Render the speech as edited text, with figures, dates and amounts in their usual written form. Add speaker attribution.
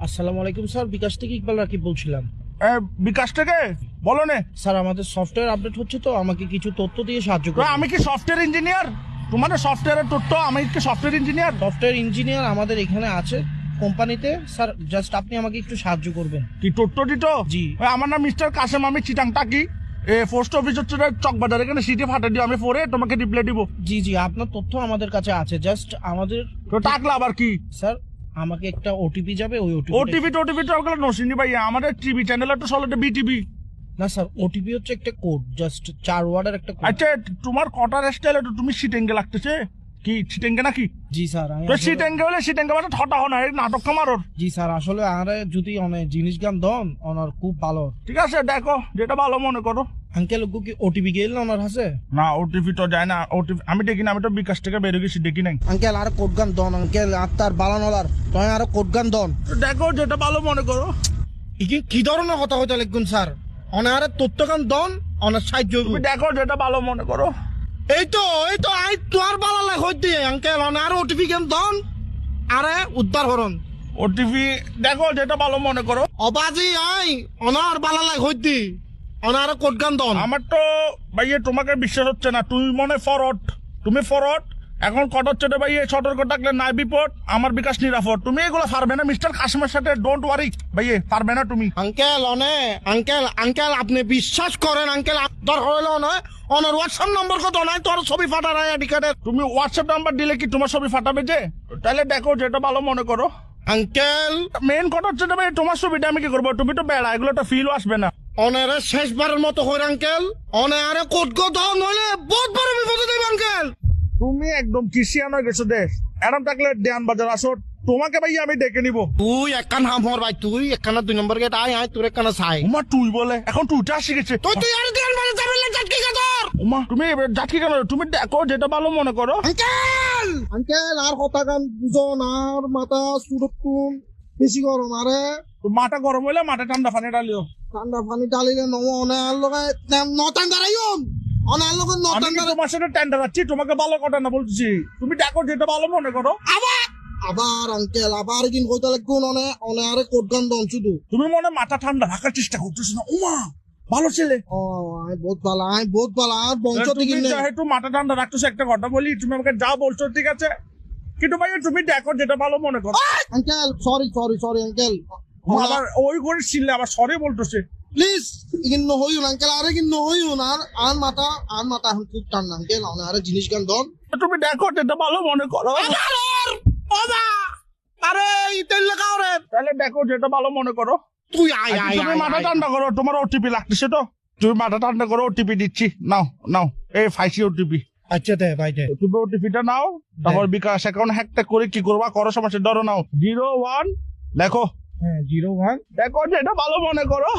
Speaker 1: আসসালামু আলাইকুম স্যার, বিকাশ থেকে ইকবাল রাকিব বলছিলাম।
Speaker 2: বিকাশ থেকে বলো নে।
Speaker 1: স্যার আমাদের সফটওয়্যার আপডেট হচ্ছে, তো আমাকে কিছু তথ্য দিয়ে সাহায্য করুন।
Speaker 2: আমি কি সফটওয়্যার ইঞ্জিনিয়ার? তোমাদের সফটওয়্যারের তথ্য, আমি কি সফটওয়্যার ইঞ্জিনিয়ার?
Speaker 1: সফটওয়্যার ইঞ্জিনিয়ার আমাদের এখানে আছে কোম্পানিতে। স্যার জাস্ট আপনি আমাকে একটু সাহায্য করবেন।
Speaker 2: কি তথ্য দিত?
Speaker 1: জি।
Speaker 2: আমার নাম মিস্টার কাসেম, আমি চিটাং টাকি। পোস্ট অফিস হচ্ছে চকবাজার, এখানে সিটি ফাটা দিও, আমি পরে তোমাকে রিপ্লাই দিব।
Speaker 1: জি জি, আপনার তথ্য আমাদের কাছে আছে, জাস্ট আমাদের
Speaker 2: তো টাকলা আবার কি?
Speaker 1: স্যার আমাকে একটা ওটিপি যাবে, ওই
Speaker 2: ওটিপি টাকলা নসিনি ভাই, আমাদের টিভি চ্যানেল তো চলে বিটিভি।
Speaker 1: না স্যার, ওটিপি হচ্ছে একটা কোড, জাস্ট 4 ওয়ার্ডের একটা কোড।
Speaker 2: আচ্ছা, তোমার কটার স্টাইল তো তুমি সিটেঙ্গে লাগতেছে কি? সিটেঙ্গে নাকি?
Speaker 1: জি স্যার,
Speaker 2: তো সিটেঙ্গে হলে সিটেঙ্গে মানে ঠটা হো না, এই নাটক কামারোর।
Speaker 1: জি স্যার, আসলে আরে যদি অনেক জিনিস গান দন ওনার খুব ভালো।
Speaker 2: ঠিক আছে, দেখো যেটা ভালো মনে করো।
Speaker 1: আঙ্কেল কি ওটিপি গেল না ওনার হাসে?
Speaker 2: না, ওটিপি তো যায় না। ওটিপি আমি দেখি না, আমি তো বিকাশ থেকে বেরো গেছি, দেখি নাই।
Speaker 1: আঙ্কেল আর কোড গান দন, আঙ্কেল আত্মার বালানলার তয় আর কোড গান দন।
Speaker 2: দেখো যেটা ভালো মনে করো।
Speaker 1: কি ধরনের কথা হইতে লিখুন স্যার? অনার তথ্য গান দন, অনার সাহায্য।
Speaker 2: তুমি দেখো যেটা ভালো মনে করো।
Speaker 1: এই তো আই তোর বালা লাগ হইতে আঙ্কেল অনার ওটিপি গান দন আরে উদ্ধার হরন।
Speaker 2: ওটিপি দেখো যেটা ভালো মনে করো।
Speaker 1: অবাজি আই অনার বালা লাগ হইতে অনার কোড গান দন।
Speaker 2: আমার তো ভাইয়ে তোমাকে বিশ্বাস হচ্ছে না, তুমি মনে ফরওয়ার্ড, তুমি ফরওয়ার্ড। এখন কট হচ্ছে রে ভাইয়ে, সতর্ক থাকলে নাই বিপদ, আমার বিকাশ নিরাপদ। তুমি এগুলো পারবে না মিস্টার কাশিমের সাথে, ডোন্ট ওয়ারি ভাইয়ে, পারবে না তুমি।
Speaker 1: আঙ্কেল আঙ্কেল আপনি বিশ্বাস করেন আঙ্কেল, দরকার হইলো নয় অনার হোয়াটসঅ্যাপ নম্বর কত নয় তোর ছবি ফাটার আইডি কার্ডের।
Speaker 2: তুমি হোয়াটসঅ্যাপ নাম্বার দিলে কি তোমার ছবি ফাটাবে যে? তাহলে দেখো যেটা ভালো মনে করো।
Speaker 1: আঙ্কেল
Speaker 2: মেন কথা হচ্ছে ভাই, তোমার ছবিটা আমি কি করবো? তুমি তো বেড়া, এগুলো তো ফিলও আসবে না।
Speaker 1: অনারে শেষবারের মতো হইর আঙ্কেল, অনারে কোড গো দাও নইলে বহুত বড় বিপদে দেব আঙ্কেল।
Speaker 2: তুমি একদম কিসিয়ান হয়ে গেছো দেশ। এরম থাকলে দেয়ান বাজার আসো, তোমাকে ভাই আমি ডেকে নিবো।
Speaker 1: তুই একখান হামর ভাই, তুই একখানা 2 নম্বর গেট আয় তোর একখানা চাই।
Speaker 2: উমা তুই বলে, এখন তুইটা আসি গেছে।
Speaker 1: তুই আর দেন মানে যাবেন না জাটকি গাদর।
Speaker 2: উমা তুমি যাচ্ছি কেন? তুমি দেখো যেটা ভালো মনে করো।
Speaker 1: আঙ্কেল আর কথা গান বুঝন, আর মাথা সুরতুন বেশি গরম, আরে
Speaker 2: মাথা গরম হইলে মাথা ঠান্ডা পানি ডালিও।
Speaker 1: ঠান্ডা পানি ডালিলে নম অনার লগে নটান দাঁড়াইম, অনার লগে
Speaker 2: আমি
Speaker 1: নটান
Speaker 2: কি
Speaker 1: দাঁড়াই।
Speaker 2: তোমার সাথে টেন্ডার আছি? তোমাকে ভালো কথা না বলছি, তুমি দেখো যেটা ভালো মনে করো।
Speaker 1: আবার আঙ্কেল আবার কিন কইতে লাগবো অনে আরে কোড গান দন শুধু।
Speaker 2: তুমি মনে মাথা ঠান্ডা রাখার চেষ্টা করতেছো না? উমা ভালো ছেলে।
Speaker 1: ও আই বহুত ভালো আর বংশ
Speaker 2: তুমি
Speaker 1: থেকে
Speaker 2: যেহেতু মাথা ঠান্ডা রাখতেছো, একটা কথা বলি, তুমি আমাকে যা বলছো ঠিক আছে, কিন্তু ভাই তুমি দেখো যেটা ভালো মনে করো।
Speaker 1: আঙ্কেল সরি আঙ্কেল,
Speaker 2: আবার ওই করে ছিললে আবার সরি বলতেছে।
Speaker 1: প্লিজ ইগিন নহইউন আঙ্কেল, আরে ইগিন নহইউন আর মাথা এখন খুব ঠান্ডা আঙ্কেল, অনে আরে জিনিস গান দন।
Speaker 2: তুমি দেখো যেটা ভালো মনে করো।
Speaker 1: আরে ইতেল লাগাও রে।
Speaker 2: তাহলে দেখো যেটা ভালো মনে করো।
Speaker 1: তুই আয়
Speaker 2: তুমি মাথা ঠান্ডা করো, তোমার ওটিপি লাগতেছে তো, তুমি মাথা ঠান্ডা করো, ওটিপি দিচ্ছি, নাও এই ফাইসি ওটিপি।
Speaker 1: আচ্ছা দে ভাই দে।
Speaker 2: তুমি ওটিপিটা নাও, তারপর বিকাশ অ্যাকাউন্ট হ্যাকটা করে কি করবা করো, সমস্যা ধরো নাও 01 দেখো।
Speaker 1: হ্যাঁ 01
Speaker 2: দেখো যেটা ভালো মনে করো।